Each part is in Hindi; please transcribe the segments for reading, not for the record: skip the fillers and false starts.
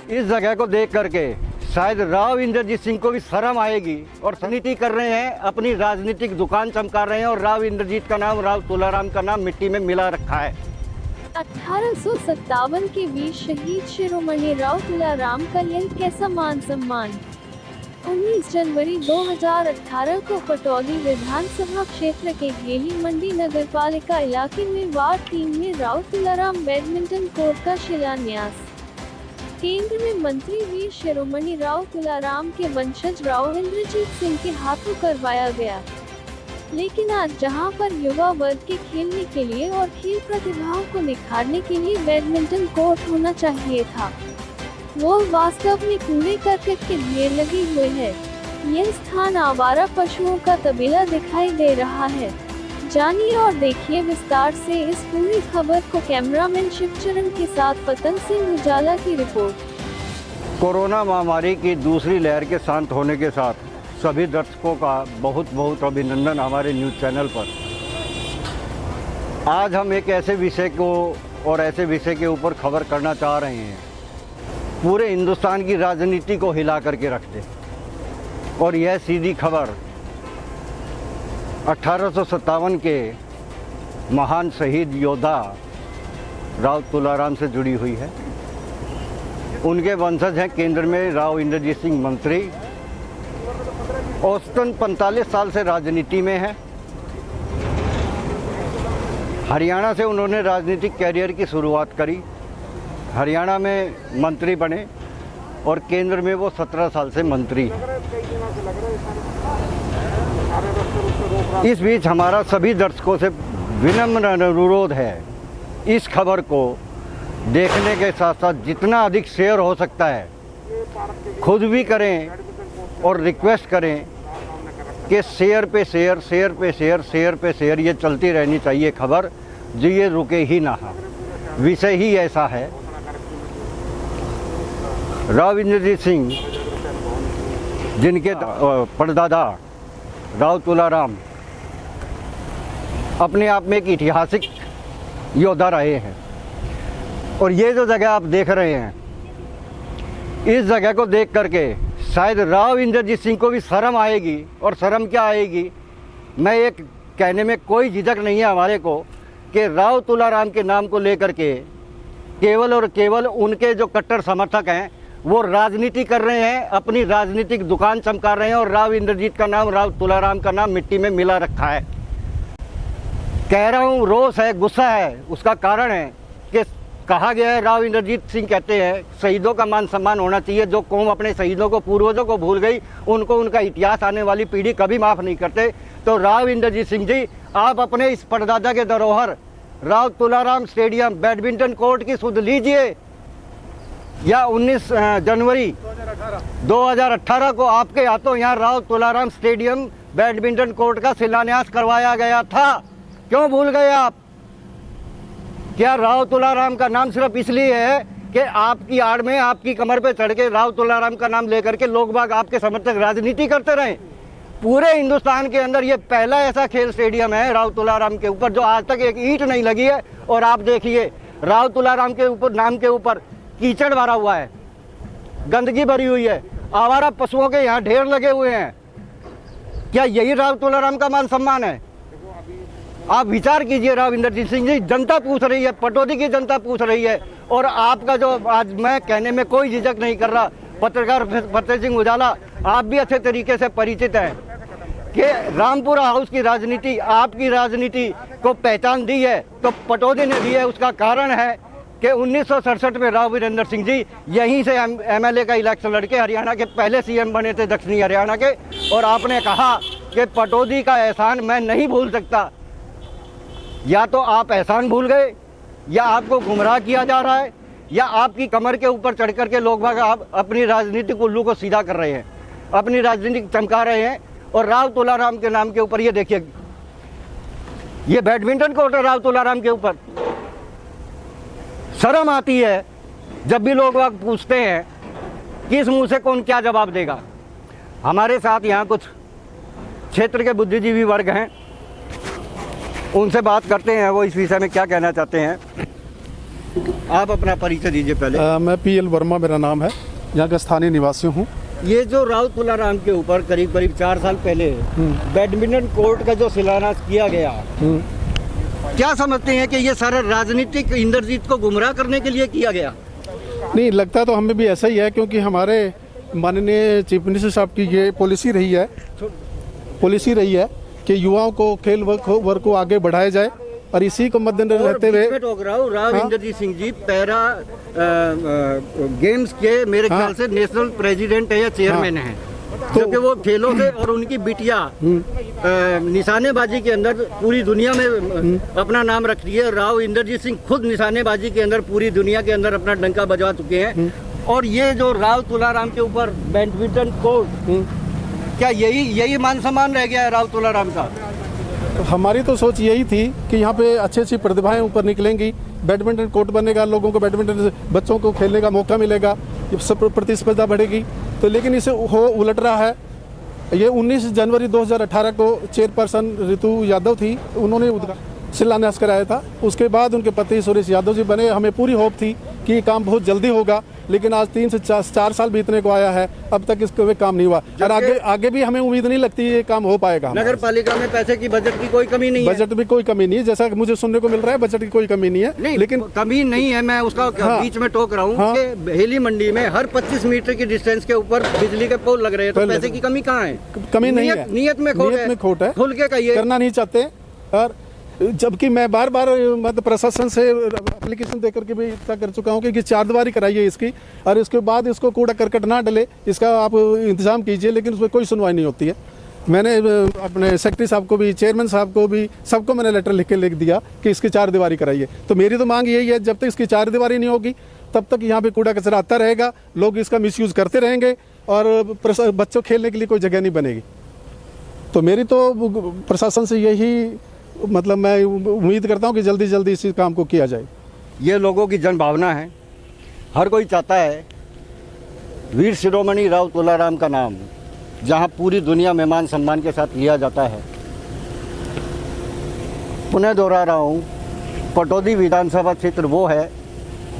इस जगह को देख करके शायद राव इंद्रजीत सिंह को भी शर्म आएगी और राजनीति कर रहे हैं, अपनी राजनीतिक दुकान चमका रहे हैं और राव इंद्रजीत का नाम, राव तुलाराम का नाम मिट्टी में मिला रखा है। 1857 के वीर शहीद शिरोमणि राव तुलाराम का यह कैसा मान सम्मान। 19 जनवरी 2018 को पटौदी विधानसभा क्षेत्र के गेली मंडी नगरपालिका इलाके में वार्ड 3 में राव तुलाराम बैडमिंटन कोर्ट का शिलान्यास केंद्र में मंत्री वीर शिरोमणि राव तुलाराम के वंशज राव इंद्रजीत सिंह के हाथों करवाया गया। लेकिन आज जहां पर युवा वर्ग के खेलने के लिए और खेल प्रतिभाओं को निखारने के लिए बैडमिंटन कोर्ट होना चाहिए था, वो वास्तव में कूड़े करकट के ढेर लगे हुए है। यह स्थान आवारा पशुओं का तबेला दिखाई दे रहा है। जानिए और देखिए विस्तार से इस पूरी खबर को। कैमरामैन शिवचरण के साथ पतन सिंह उजाला की रिपोर्ट। कोरोना महामारी की दूसरी लहर के शांत होने के साथ सभी दर्शकों का बहुत बहुत अभिनंदन हमारे न्यूज़ चैनल पर। आज हम एक ऐसे विषय को और ऐसे विषय के ऊपर खबर करना चाह रहे हैं, पूरे हिंदुस्तान की राजनीति को हिला करके रख दे। और यह सीधी खबर 1857 के महान शहीद योद्धा राव तुलाराम से जुड़ी हुई है। उनके वंशज हैं केंद्र में राव इंद्रजीत सिंह मंत्री, औसतन 45 साल से राजनीति में हैं। हरियाणा से उन्होंने राजनीतिक कैरियर की शुरुआत करी, हरियाणा में मंत्री बने और केंद्र में वो 17 साल से मंत्री हैं। इस बीच हमारा सभी दर्शकों से विनम्र अनुरोध है, इस खबर को देखने के साथ साथ जितना अधिक शेयर हो सकता है खुद भी करें और रिक्वेस्ट करें कि शेयर पे शेयर, शेयर पे शेयर, शेयर पे शेयर ये चलती रहनी चाहिए खबर, जो ये रुके ही ना। विषय ही ऐसा है। राव इंद्रजीत सिंह, जिनके परदादा राव तुलाराम अपने आप में एक ऐतिहासिक योद्धा रहे हैं। और ये जो जगह आप देख रहे हैं, इस जगह को देख करके शायद राव इंद्रजीत सिंह को भी शर्म आएगी। और शर्म क्या आएगी, मैं एक कहने में कोई झिझक नहीं है हमारे को कि राव तुलाराम के नाम को लेकर के केवल और केवल उनके जो कट्टर समर्थक हैं वो राजनीति कर रहे हैं, अपनी राजनीतिक दुकान चमका रहे हैं और राव इंद्रजीत का नाम, राव तुलाराम का नाम मिट्टी में मिला रखा है। कह रहा हूँ, रोष है, गुस्सा है। उसका कारण है कि कहा गया है, राव इंद्रजीत सिंह कहते हैं शहीदों का मान सम्मान होना चाहिए। जो कौम अपने शहीदों को, पूर्वजों को भूल गई, उनको उनका इतिहास आने वाली पीढ़ी कभी माफ़ नहीं करते। तो राव इंद्रजीत सिंह जी, आप अपने इस परदादा के धरोहर Rao Tularam stadium badminton court की सुध लीजिए। या 19 जनवरी 2018 को आपके हाथों यहाँ Rao Tularam stadium badminton court का शिलान्यास करवाया गया था। क्यों भूल गए आप? क्या राव तुलाराम का नाम सिर्फ इसलिए है कि आपकी आड़ में, आपकी कमर पे चढ़ के राव तुलाराम का नाम लेकर के लोग बाग आपके समर्थक राजनीति करते रहे? पूरे हिंदुस्तान के अंदर ये पहला ऐसा खेल स्टेडियम है राव तुलाराम के ऊपर जो आज तक एक ईंट नहीं लगी है। और आप देखिए, राव तुलाराम के ऊपर, नाम के ऊपर कीचड़ भरा हुआ है, गंदगी भरी हुई है, आवारा पशुओं के यहाँ ढेर लगे हुए हैं। क्या यही राव तुलाराम का मान सम्मान है? आप विचार कीजिए राव इंद्रजीत सिंह जी। जनता पूछ रही है, पटौदी की जनता पूछ रही है। और आपका जो आज मैं कहने में कोई झिझक नहीं कर रहा, पत्रकार पतन सिंह उजाला, आप भी अच्छे तरीके से परिचित हैं कि रामपुरा हाउस की राजनीति, आपकी राजनीति को पहचान दी है तो पटौदी ने दी है। उसका कारण है कि 1967 में राव वीरेंद्र सिंह जी यहीं से एमएलए का इलेक्शन लड़के हरियाणा के पहले सीएम बने थे, दक्षिणी हरियाणा के। और आपने कहा कि पटौदी का एहसान मैं नहीं भूल सकता। या तो आप एहसान भूल गए, या आपको गुमराह किया जा रहा है, या आपकी कमर के ऊपर चढ़ करके लोग भाग आप अपनी राजनीतिक उल्लू को सीधा कर रहे हैं, अपनी राजनीति चमका रहे हैं। और राव तुलाराम के नाम के ऊपर ये देखिए, ये बैडमिंटन कोर्ट है राव तुलाराम के ऊपर। शर्म आती है जब भी लोग वक्त पूछते हैं कि इस मुंह से कौन क्या जवाब देगा। हमारे साथ यहाँ कुछ क्षेत्र के बुद्धिजीवी वर्ग हैं, उनसे बात करते हैं, वो इस विषय में क्या कहना चाहते हैं। आप अपना परिचय दीजिए पहले। मैं PL वर्मा मेरा नाम है, यहाँ का स्थानीय निवासी हूँ। ये जो राव तुलाराम के ऊपर करीब करीब 4 साल पहले बैडमिंटन कोर्ट का जो शिलान्यास किया गया, क्या समझते हैं कि ये सारा राजनीतिक इंद्रजीत को गुमराह करने के लिए किया गया? नहीं, लगता तो हमें भी ऐसा ही है, क्योंकि हमारे माननीय चीफ मिनिस्टर साहब की ये पॉलिसी रही है कि युवाओं को खेल वर्ग को आगे बढ़ाया जाए, और इसी को मद्देनजर रहते हुए राव इंद्रजीत सिंह जी पैरा गेम्स के मेरे ख्याल से नेशनल प्रेसिडेंट है या चेयरमैन है, क्योंकि वो खेलों से और उनकी बिटिया निशानेबाजी के अंदर पूरी दुनिया में अपना नाम रख रही है। राव इंद्रजीत सिंह खुद निशानेबाजी के अंदर पूरी दुनिया के अंदर अपना डंका बजवा चुके हैं। और ये जो राव तुलाराम के ऊपर बैडमिंटन कोर्ट, क्या यही मान सम्मान रह गया है राव तुलाराम का? हमारी तो सोच यही थी कि यहाँ पे अच्छी अच्छी प्रतिभाएं ऊपर निकलेंगी, बैडमिंटन कोर्ट बनेगा, लोगों को बैडमिंटन बच्चों को खेलने का मौका मिलेगा, सब प्रतिस्पर्धा बढ़ेगी। तो लेकिन इसे उलट रहा है। ये 19 जनवरी 2018 को चेयरपर्सन ऋतु यादव थी, उन्होंने शिलान्यास कराया था। उसके बाद उनके पति सुरेश यादव जी बने। हमें पूरी होप थी कि ये काम बहुत जल्दी होगा, लेकिन आज 3 से 4 साल बीतने को आया है, अब तक इसको काम नहीं हुआ, और आगे भी हमें उम्मीद नहीं लगती ये काम हो पाएगा। नगर पालिका में पैसे की बजट की कोई कमी नहीं है। बजट भी कोई कमी नहीं है, जैसा मुझे सुनने को मिल रहा है, बजट की कोई कमी नहीं है। नहीं, लेकिन कमी नहीं है, मैं उसका बीच में टोक रहा हूँ कि हेली मंडी में हर 25 मीटर की डिस्टेंस के ऊपर बिजली के पोल लग रहे हैं, तो पैसे की कमी कहाँ है? कमी नहीं है, नियत में खोट है, खुल के कहिए। करना नहीं चाहते। और जबकि मैं बार मध्य प्रशासन से एप्लीकेशन देकर के भी इतना कर चुका हूँ कि 4 दीवारी कराइए इसकी, और इसके बाद इसको कूड़ा करकट ना डले, इसका आप इंतजाम कीजिए, लेकिन उसमें कोई सुनवाई नहीं होती है। मैंने अपने सेक्रेटरी साहब को भी, चेयरमैन साहब को भी, सबको मैंने लेटर लिख दिया कि इसकी 4 दीवारी कराइए। तो मेरी तो मांग यही है, जब तक इसकी 4 दीवारी नहीं होगी तब तक यहाँ पे कूड़ा कचरा आता रहेगा, लोग इसका मिसयूज़ करते रहेंगे, और बच्चों खेलने के लिए कोई जगह नहीं बनेगी। तो मेरी तो प्रशासन से यही मतलब मैं उम्मीद करता हूँ कि जल्दी जल्दी इसी काम को किया जाए। ये लोगों की जन भावना है। हर कोई चाहता है वीर शिरोमणि राव तुलाराम का नाम जहाँ पूरी दुनिया में मान सम्मान के साथ लिया जाता है। पुनः दोहरा रहा हूँ, पटौदी विधानसभा क्षेत्र वो है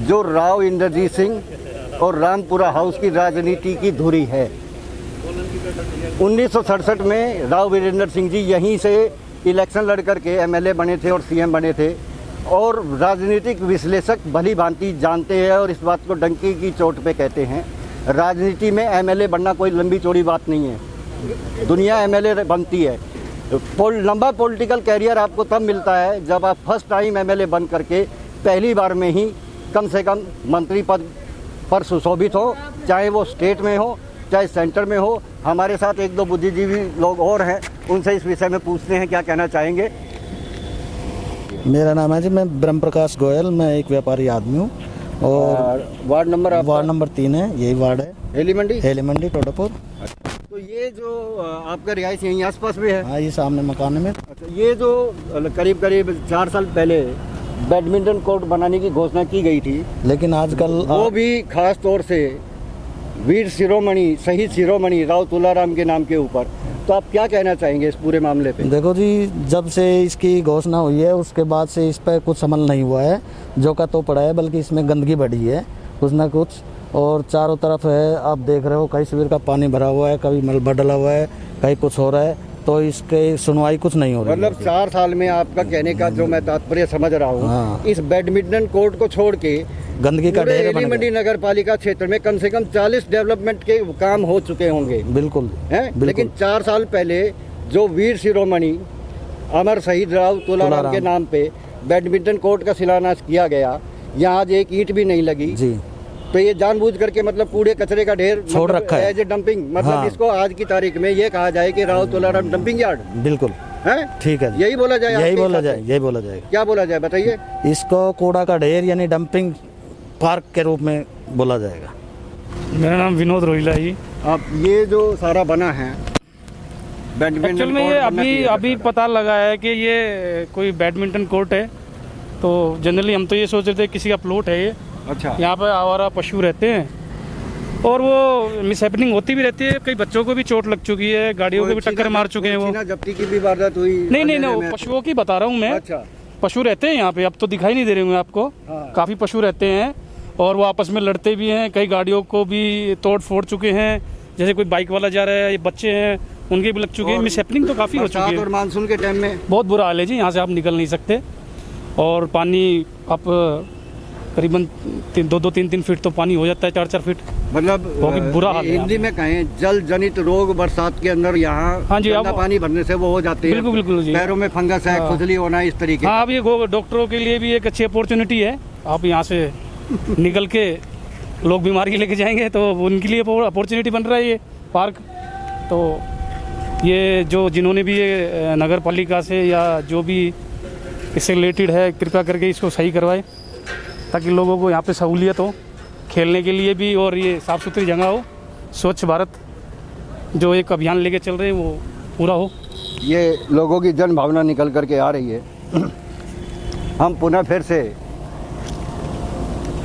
जो राव इंद्रजीत सिंह और रामपुरा हाउस की राजनीति की धुरी है। 1967 में राव वीरेंद्र सिंह जी यहीं से इलेक्शन लड़ करके MLA बने थे और CM बने थे, और राजनीतिक विश्लेषक भली भांति जानते हैं और इस बात को डंके की चोट पे कहते हैं, राजनीति में MLA बनना कोई लंबी चौड़ी बात नहीं है। दुनिया MLA बनती है। लंबा पॉलिटिकल कैरियर आपको तब मिलता है जब आप फर्स्ट टाइम MLA बन करके पहली बार में ही कम से कम मंत्री पद पर सुशोभित हो, चाहे वो स्टेट में हो चाहे सेंटर में हो। हमारे साथ 1-2 बुद्धिजीवी लोग और हैं, उनसे इस विषय में पूछते हैं क्या कहना चाहेंगे। मेरा नाम है जी, मैं ब्रह्म प्रकाश गोयल, मैं एक व्यापारी आदमी हूँ, और वार्ड नंबर 3 है, यही वार्ड है, हेली मंडी टोडापुर। तो ये जो आपका रिहाइश यहीं आसपास में है? हाँ, ये सामने मकान में। अच्छा, ये जो करीब 4 साल पहले बैडमिंटन कोर्ट बनाने की घोषणा की गई थी, लेकिन आजकल वो भी खास तौर से वीर शिरोमणि, शहीद शिरोमणि राव तुलाराम के नाम के ऊपर, तो आप क्या कहना चाहेंगे इस पूरे मामले पे? देखो जी, जब से इसकी घोषणा हुई है उसके बाद से इस पर कुछ अमल नहीं हुआ है, जो का तो पड़ा है, बल्कि इसमें गंदगी बढ़ी है कुछ ना कुछ, और चारों तरफ है, आप देख रहे हो, कहीं शिविर का पानी भरा हुआ है, कभी मलबा डला हुआ है, कहीं कुछ हो रहा है, तो इसके सुनवाई कुछ नहीं हो रही। मतलब 4 साल में आपका कहने का जो मैं तात्पर्य समझ रहा हूँ, हाँ। इस बैडमिंटन कोर्ट को छोड़ के गंदगी का ढेर बन गया। मंडी नगर पालिका क्षेत्र में कम से कम 40 डेवलपमेंट के काम हो चुके होंगे। बिल्कुल हैं, लेकिन 4 साल पहले जो वीर शिरोमणि अमर शहीद राव तुलाराम के नाम पे बैडमिंटन कोर्ट का शिलान्यास किया गया, यहाँ आज एक ईंट भी नहीं लगी जी। तो ये जानबूझ करके मतलब कूड़े कचरे का ढेर छोड़ रखा है, एज ए डंपिंग, मतलब हाँ। इसको आज की तारीख में ये कहा जाए कि राव तुलाराम डंपिंग यार्ड। बिल्कुल है, ठीक है, यही बोला जाए, यही बोला जाएगा। क्या बोला जाए बताइए? इसको कूड़ा का ढेर यानी डंपिंग पार्क के रूप में बोला जाएगा। मेरा नाम विनोद रोहिला जी। आप ये जो सारा बना है एक्चुअल में ये अभी पता लगा है कि ये कोई बैडमिंटन कोर्ट है, तो जनरली हम तो ये सोच रहे थे किसी का प्लॉट है ये। अच्छा, यहाँ पे आवारा पशु रहते हैं और वो मिसहैपनिंग होती भी रहती है, कई बच्चों को भी चोट लग चुकी है, गाड़ियों को भी टक्कर मार चुके हैं वो। जब्ती की भी वारदात हुई? नहीं, पशुओं की बता रहा हूँ मैं। अच्छा, पशु रहते हैं यहाँ पे, अब तो दिखाई नहीं दे रहे होंगे आपको। काफ़ी पशु रहते हैं और वो आपस में लड़ते भी हैं, कई गाड़ियों को भी तोड़ फोड़ चुके हैं, जैसे कोई बाइक वाला जा रहा है, ये बच्चे हैं उनके भी लग चुके हैं। मिस हैपनिंग तो काफ़ी हो चुकी है और मानसून के टाइम में बहुत बुरा हाल है जी, यहाँ से आप निकल नहीं सकते। और पानी आप करीबन 2-3 फीट तो पानी हो जाता है, 4-4 फीट, मतलब बहुत बुरा हाल है। हिंदी में कहें जल जनित रोग बरसात के अंदर यहाँ हाँ जी, गंदा पानी भरने से वो हो जाते हैं। बिल्कुल बिल्कुल जी, पैरों में फंगस है, खुजली होना, इस तरीके। हाँ, अब ये डॉक्टरों के लिए भी एक अच्छी अपॉर्चुनिटी है। आप यहाँ से निकल के लोग बीमारी लेके जाएंगे तो उनके लिए अपॉर्चुनिटी बन रहा है ये पार्क। तो ये जो जिन्होंने भी ये नगर पालिका से या जो भी इससे रिलेटेड है, कृपया करके इसको सही करवाए ताकि लोगों को यहाँ पे सहूलियत हो खेलने के लिए भी, और ये साफ़ सुथरी जगह हो। स्वच्छ भारत जो एक अभियान लेके चल रहे हैं वो पूरा हो। ये लोगों की जन भावना निकल करके आ रही है। हम पुनः फिर से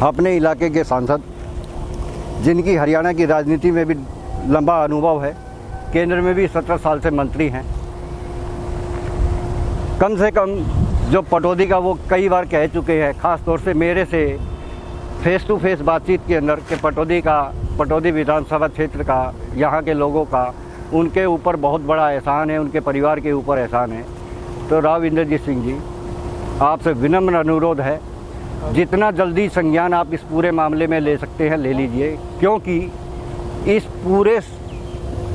अपने इलाके के सांसद, जिनकी हरियाणा की राजनीति में भी लंबा अनुभव है, केंद्र में भी 17 साल से मंत्री हैं, कम से कम जो पटौदी का वो कई बार कह चुके हैं, ख़ास तौर से मेरे से फेस टू फेस बातचीत के अंदर कि पटौदी विधानसभा क्षेत्र का, यहाँ के लोगों का उनके ऊपर बहुत बड़ा एहसान है, उनके परिवार के ऊपर एहसान है। तो राव इंद्रजीत सिंह जी, आपसे विनम्र अनुरोध है, जितना जल्दी संज्ञान आप इस पूरे मामले में ले सकते हैं ले लीजिए, क्योंकि इस पूरे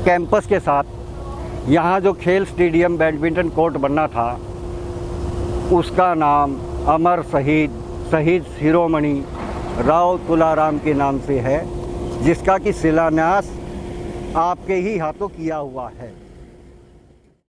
कैंपस के साथ यहाँ जो खेल स्टेडियम बैडमिंटन कोर्ट बनना था, उसका नाम अमर शहीद शिरोमणि राव तुलाराम के नाम से है, जिसका कि शिलान्यास आपके ही हाथों किया हुआ है।